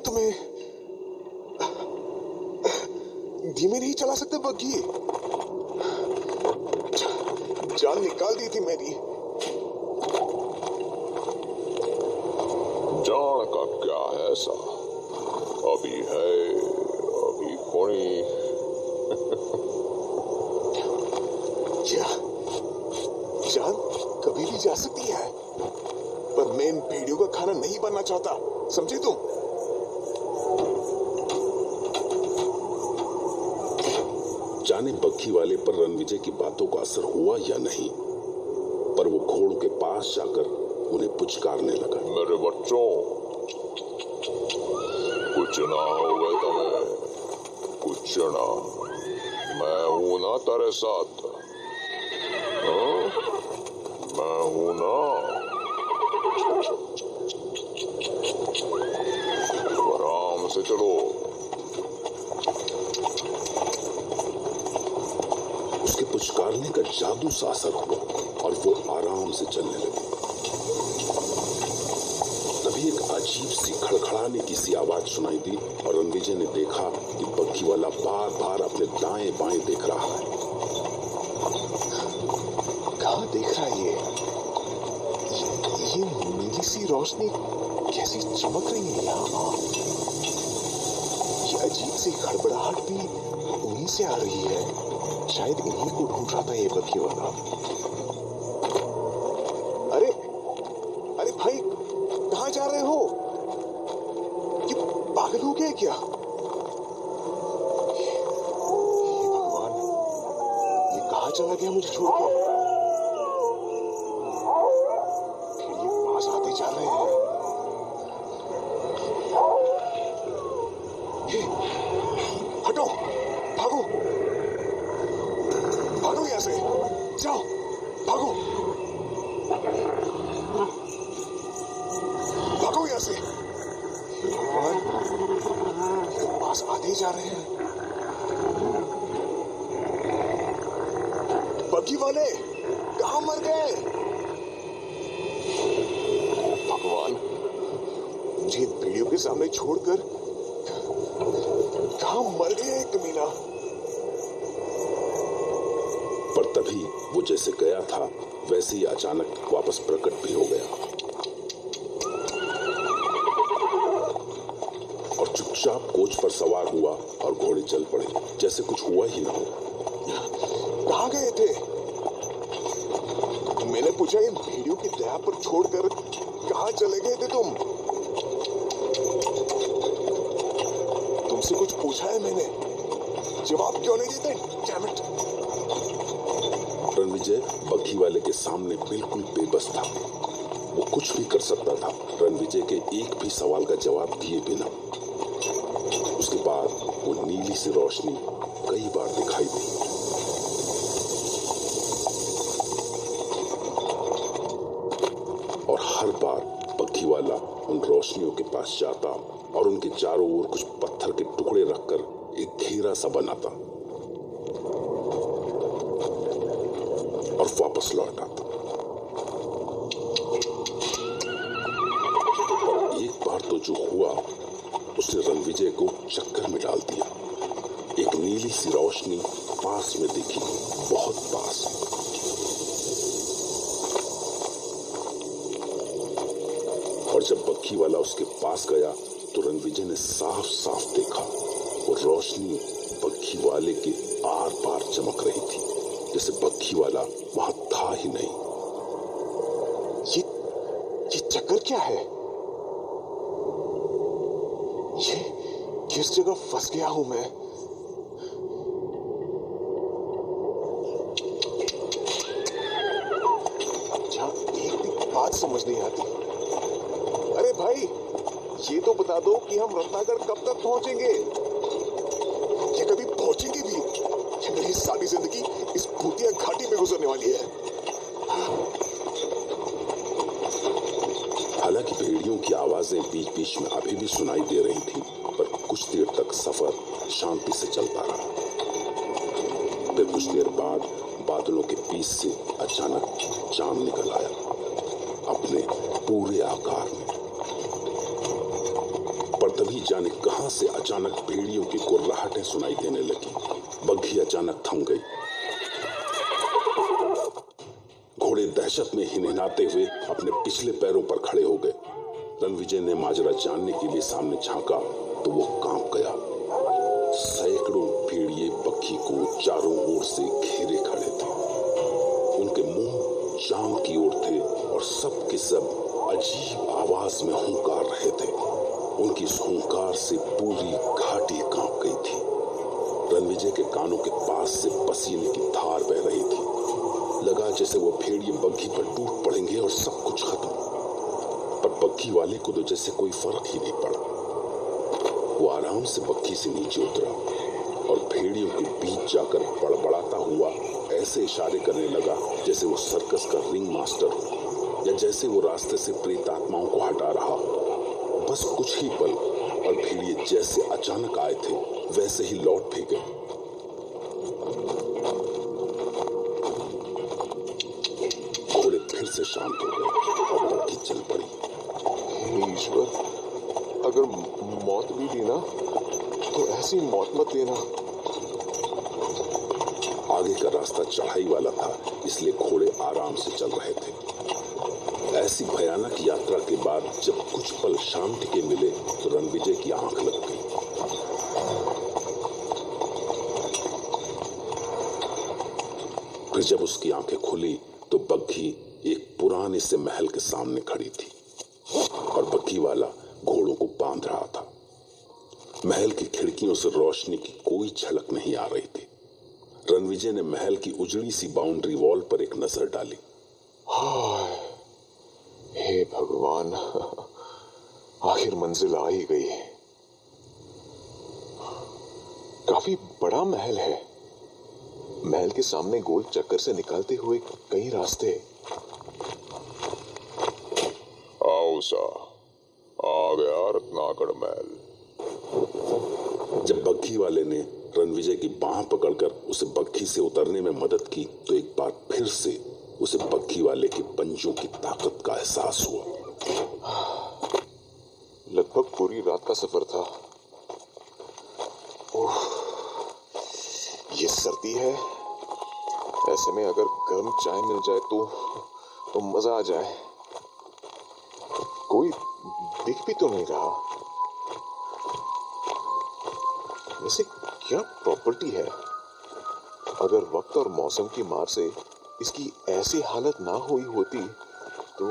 तुम्हें धीमे नहीं चला सकते बग्घी? जान निकाल दी थी मेरी। जान का क्या है ऐसा, अभी है अभी कोई। क्या जान कभी भी जा सकती है, पर मैं इन भेड़ियों का खाना नहीं बनना चाहता, समझे तुम? जाने बग्घी वाले पर रणविजय की बातों का असर हुआ या नहीं, पर वो घोड़ों के पास जाकर उन्हें पुचकारने लगा। मेरे बच्चों, कुछ ना होगा तुम्हें, कुछ ना। मैं हूं ना तेरे साथ, हाँ? मैं हूं ना। आराम से चलो। उसके पुचकारने का जादू सा असर हुआ और वो आराम से चलने लगे। तभी एक अजीब सी खड़खड़ाने की सी आवाज सुनाई दी और रणविजय ने देखा कि बग्घी वाला बार बार अपने दाएं बाएं देख रहा है। कहाँ देख रहा है ये नीली सी रोशनी कैसी चमक रही है यहाँ। ये अजीब सी खड़बड़ाहट भी उन्हीं से आ रही है। शायद इन्हीं को ढूंढ रहा था ये बग्घी वाला। अरे अरे भाई, कहाँ जा रहे हो? ये पागल हो गए क्या? हे भगवान, ये कहाँ चला गया मुझे छोड़ के? फिर ये पास आते जा रहे हैं। हे, हटो, भागो भागो यहाँ से, जाओ भागो भागो यहाँ से। भगवान, ये पास आते ही जा रहे हैं। बग्घी वाले कहाँ मर गए? भगवान, मुझे भेड़ियों के सामने छोड़कर कहाँ मर गए कमीना? पर तभी वो जैसे गया था वैसे ही अचानक वापस प्रकट भी हो गया और चुपचाप कोच पर सवार हुआ और घोड़े चल पड़े जैसे कुछ हुआ ही ना हो। कहाँ गए थे? मैंने पूछा, इन भेड़ियों की दया पर छोड़कर कहाँ चले गए थे तुम? तुमसे कुछ पूछा है मैंने, जवाब क्यों नहीं देते? Damn it. रणविजय बग्घी वाले के सामने बिल्कुल बेबस था। वो कुछ भी कर सकता था रणविजय के एक भी सवाल का जवाब दिए बिना। उसके बाद वो नीली सी रोशनी कई बार दिखाई दी और हर बार बग्घी वाला उन रोशनियों के पास जाता और उनके चारों ओर कुछ पत्थर के टुकड़े रखकर एक घेरा सा बनाता और वापस लौट आता। और एक बार तो जो हुआ उसने रणविजय को चक्कर में डाल दिया। एक नीली सी रोशनी पास में दिखी, बहुत पास। और जब बग्घी वाला उसके पास गया तो रणविजय ने साफ साफ देखा वो रोशनी बग्घी वाले के आर पार चमक रही थी, जैसे बग्घी वाला वहां था ही नहीं। ये चक्कर क्या है? ये किस जगह फंस गया हूं मैं? अच्छा, एक भी बात समझ नहीं आती। अरे भाई, ये तो बता दो कि हम रत्नागढ़ कब तक पहुंचेंगे, या कभी पहुंचेंगे भी? या मेरी सारी जिंदगी इस भूतिया घाटी में गुजरने वाली है? हालांकि भेड़ियों की आवाजें बीच बीच में अभी भी सुनाई दे रही थी, पर कुछ देर तक सफर शांति से चलता रहा। फिर कुछ देर बाद बादलों के बीच से अचानक चांद निकल आया अपने पूरे आकार में। पर तभी जाने कहां से अचानक भेड़ियों की कुर्राहटें सुनाई देने लगी। बग्घी अचानक थम गई। घोड़े दहशत में हिनहिनाते हुए अपने पिछले पैरों पर खड़े हो गए। रणविजय ने माजरा जानने के लिए सामने झांका तो वो कांप गया। सैकड़ों भेड़िए बग्घी को चारों ओर से घेरे खड़े थे। उनके मुंह चांद की ओर थे और सब के सब अजीब आवाज में हुंकार रहे थे। उनकी इस हुंकार से पूरी घाटी कांप गई थी। रणविजय के कानों के पास से पसीने की धार बह रही थी। लगा जैसे वो भेड़िए बग्घी पर टूट पड़ेंगे और सब कुछ खत्म। पर बग्घी वाले को तो जैसे कोई फर्क ही नहीं पड़ा। वो आराम से बग्घी से नीचे उतरा और भेड़ियों के बीच जाकर बड़बड़ाता हुआ ऐसे इशारे करने लगा जैसे वो सर्कस का रिंग मास्टर हो, या जैसे वो रास्ते से प्रेतात्माओं को हटा रहा हो। बस कुछ ही पल और भेड़िए जैसे अचानक आए थे वैसे ही लौट भी गए। घोड़े फिर से शांत हो गए और बग्घी चल पड़ी। हे ईश्वर, अगर मौत भी दी ना तो ऐसी मौत मत देना। आगे का रास्ता चढ़ाई वाला था, इसलिए घोड़े आराम से चल रहे थे। ऐसी भयानक यात्रा के बाद जब कुछ पल शांति के मिले तो रणविजय की आंख लग गई। फिर जब उसकी आंखें खुली तो बग्घी एक पुराने से महल के सामने खड़ी थी और बग्घी वाला घोड़ों को बांध रहा था। महल की खिड़कियों से रोशनी की कोई झलक नहीं आ रही थी। रणविजय ने महल की उजड़ी सी बाउंड्री वॉल पर एक नजर डाली। हाय, हे भगवान, आखिर मंजिल आ ही गई। काफी बड़ा महल है। महल के सामने गोल चक्कर से निकालते हुए कई रास्ते। आओ सा, आ गया रत्नागढ़ महल। जब बग्घी वाले ने रणविजय की बांह पकड़कर उसे बग्घी से उतरने में मदद की तो एक बार फिर से उसे बग्घी वाले के पंजों की ताकत का एहसास हुआ। लगभग पूरी रात का सफर था। ओह, ये सर्दी है। ऐसे में अगर गर्म चाय मिल जाए तो मजा आ जाए। कोई दिख भी तो नहीं रहा। वैसे क्या प्रॉपर्टी है। अगर वक्त और मौसम की मार से इसकी ऐसी हालत ना हुई होती तो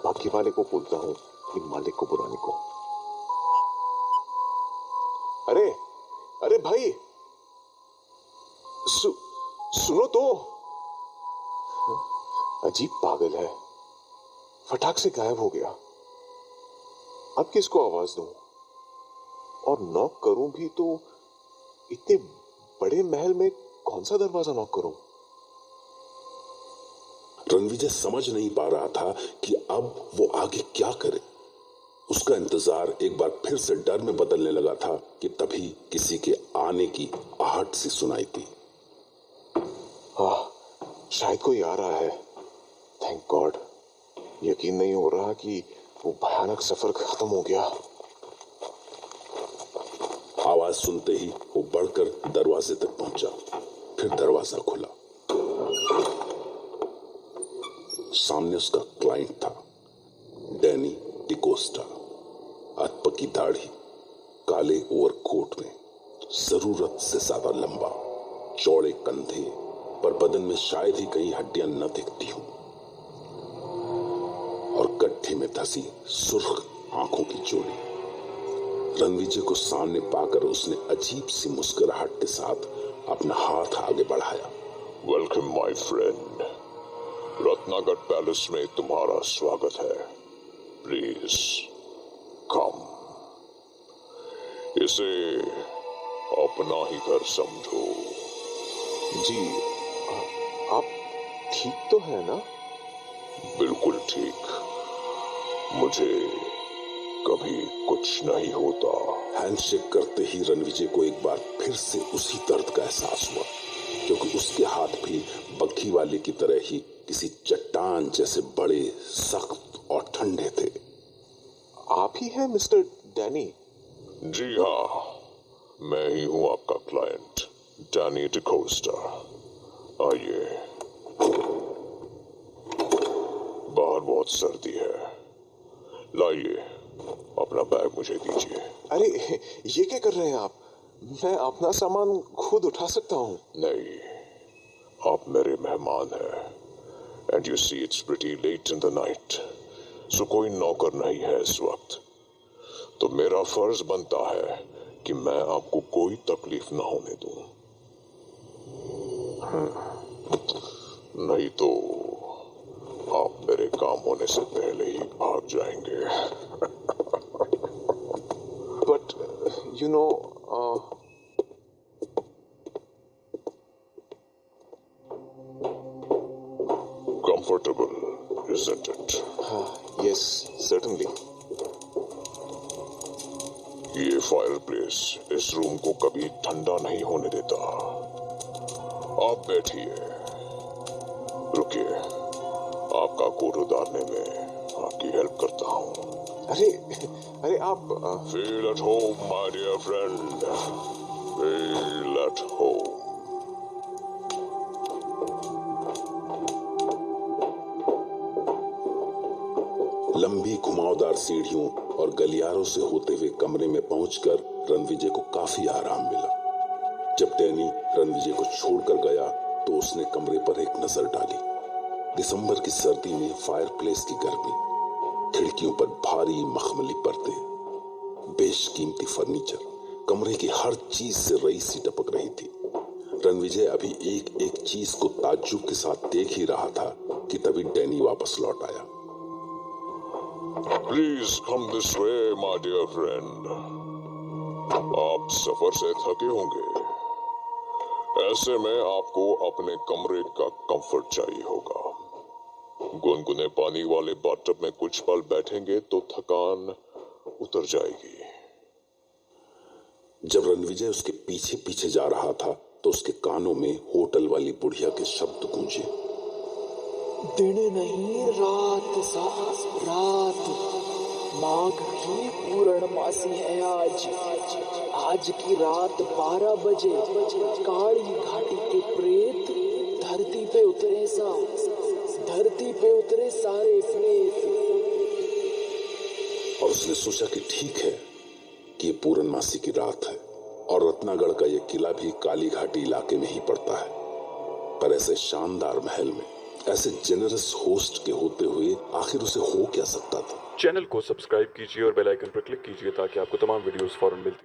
बाकी वाले को बोलता हूँ कि मालिक को बुलाने को। अरे अरे भाई, सुनो तो। अजीब पागल है, फटाक से गायब हो गया। अब किसको आवाज दूं और नॉक करूं भी तो इतने बड़े महल में कौन सा दरवाजा नॉक करूं। रणविजय समझ नहीं पा रहा था कि अब वो आगे क्या करे। उसका इंतजार एक बार फिर से डर में बदलने लगा था कि तभी किसी के आने की आहट सी सुनाई दी। शायद कोई आ रहा है। Thank God. यकीन नहीं हो रहा कि वो भयानक सफर खत्म हो गया। आवाज सुनते ही वो बढ़कर दरवाजे तक पहुंचा। फिर दरवाजा खुला। सामने उसका क्लाइंट था, डैनी डिकोस्टा। अधपकी दाढ़ी, काले ओवरकोट में, जरूरत से ज्यादा लंबा, चौड़े कंधे, पर बदन में शायद ही कहीं हड्डियां न दिखती हों, और गड्ढे में धसी सुर्ख आंखों की जोड़ी। रणविजय को सामने पाकर उसने अजीब सी मुस्कुराहट के साथ अपना हाथ आगे बढ़ाया। Welcome my friend, Ratnagarh palace में तुम्हारा स्वागत है। Please come. इसे अपना ही घर समझो। जी, आप ठीक तो है ना? बिल्कुल ठीक। मुझे कभी कुछ नहीं होता। हैंडशेक करते ही रणविजय को एक बार फिर से उसी दर्द का एहसास हुआ, क्योंकि उसके हाथ भी बग्घी वाले की तरह ही किसी चट्टान जैसे बड़े, सख्त और ठंडे थे। आप ही हैं मिस्टर डैनी? जी हाँ, मैं ही हूँ आपका क्लाइंट, डैनी डिकोस्टा। आइए, बाहर बहुत सर्दी है। लाइए, अपना बैग मुझे दीजिए। अरे ये क्या कर रहे हैं आप? मैं अपना सामान खुद उठा सकता हूँ। नहीं, आप मेरे मेहमान हैं। And you see it's pretty late in the night, so कोई नौकर नहीं है इस वक्त, तो मेरा फर्ज बनता है कि मैं आपको कोई तकलीफ ना होने दूं। नहीं तो आप मेरे काम होने से पहले ही भाग जाएंगे। But you know, Comfortable, isn't it? Yes certainly. ये फायरप्लेस इस रूम को कभी ठंडा नहीं होने देता। आप बैठिए, रुकिए, आपका कोट उतारने में आपकी हेल्प करता हूँ। अरे आप Feel at home, my dear friend. Feel at home. लंबी घुमावदार सीढ़ियों और गलियारों से होते हुए कमरे में पहुंचकर रणविजय को काफी आराम मिला। जब डैनी रणविजय को छोड़कर गया तो उसने कमरे पर एक नजर डाली। दिसंबर की सर्दी में फायरप्लेस की गर्मी, खिड़कियों पर भारी मखमली पर्दे, बेशकीमती फर्नीचर, कमरे की हर चीज से रई सी टपक रही थी। रणविजय अभी एक एक चीज को ताज्जुब के साथ देख ही रहा था कि तभी डैनी वापस लौट आया। Please come this way, my dear friend. आप सफर से थके होंगे, ऐसे में आपको अपने कमरे का कंफर्ट चाहिए होगा। गुनगुने पानी वाले बाथटब में कुछ पल बैठेंगे तो थकान उतर जाएगी। जब रणविजय उसके पीछे पीछे जा रहा था तो उसके कानों में होटल वाली बुढ़िया के शब्द गूंजे। दिन नहीं रात साफ रात, माघ की पूर्णमासी है आज की रात 12 बजे काली घाटी के प्रेत धरती पे उतरे सारे प्रेत। और उसने सोचा कि ठीक है कि ये पूर्णमासी की रात है और रत्नागढ़ का ये किला भी काली घाटी इलाके में ही पड़ता है, पर ऐसे शानदार महल में ऐसे जेनरस होस्ट के होते हुए आखिर उसे हो क्या सकता था। चैनल को सब्सक्राइब कीजिए और बेल आइकन पर क्लिक कीजिए ताकि आपको तमाम वीडियोस फौरन मिलती